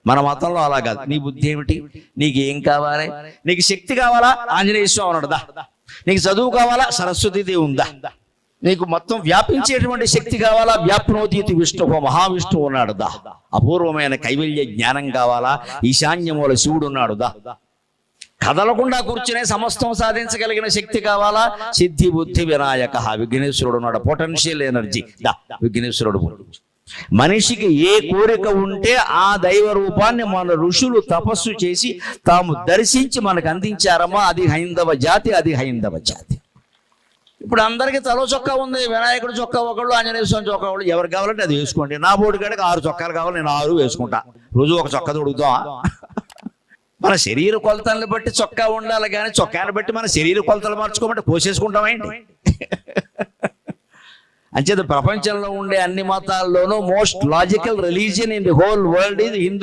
మన మతంలో అలా కాదు. నీ బుద్ధి ఏమిటి, నీకు ఏం కావాలి, నీకు శక్తి కావాలా, ఆంజనేయ స్వామి ఉన్నాడు దా, నీకు చదువు కావాలా, సరస్వతీదేవి ఉందా, నీకు మొత్తం వ్యాపించేటువంటి శక్తి కావాలా, వ్యాప్నోతీతి విష్ణువు మహావిష్ణువు ఉన్నాడు దా, అపూర్వమైన కైవల్య జ్ఞానం కావాలా, ఈశాన్యమూల శివుడు ఉన్నాడు దా, కదలకుండా కూర్చునే సమస్తం సాధించగలిగిన శక్తి కావాలా, సిద్ధి బుద్ధి వినాయక విఘ్నేశ్వరుడు ఉన్నాడు, పొటెన్షియల్ ఎనర్జీ దా, విఘ్నేశ్వరుడు. మనిషికి ఏ కోరిక ఉంటే ఆ దైవ రూపాన్ని మన ఋషులు తపస్సు చేసి తాము దర్శించి మనకు అందించారమ్మా. అది హైందవ జాతి, అది హైందవ జాతి. ఇప్పుడు అందరికీ తలో చొక్కా ఉంది, వినాయకుడు చొక్కా ఒకళ్ళు, ఆంజనేయ స్వామి చొక్కా ఒకళ్ళు, ఎవరు కావాలంటే అది వేసుకోండి. నా బోర్డు కాడికి 6 చొక్కాలు కావాలి, నేను 6 వేసుకుంటా. రోజు ఒక చొక్కా తొడుగుతాం. మన శరీర కొలతలను బట్టి చొక్కా ఉండాలి కానీ చొక్కాను బట్టి మన శరీర కొలతలు మార్చుకోమంటే కోసేసుకుంటామేంటి? అంచేత ప్రపంచంలో ఉండే అన్ని మతాల్లోనూ most logical religion in the whole world is Hindu.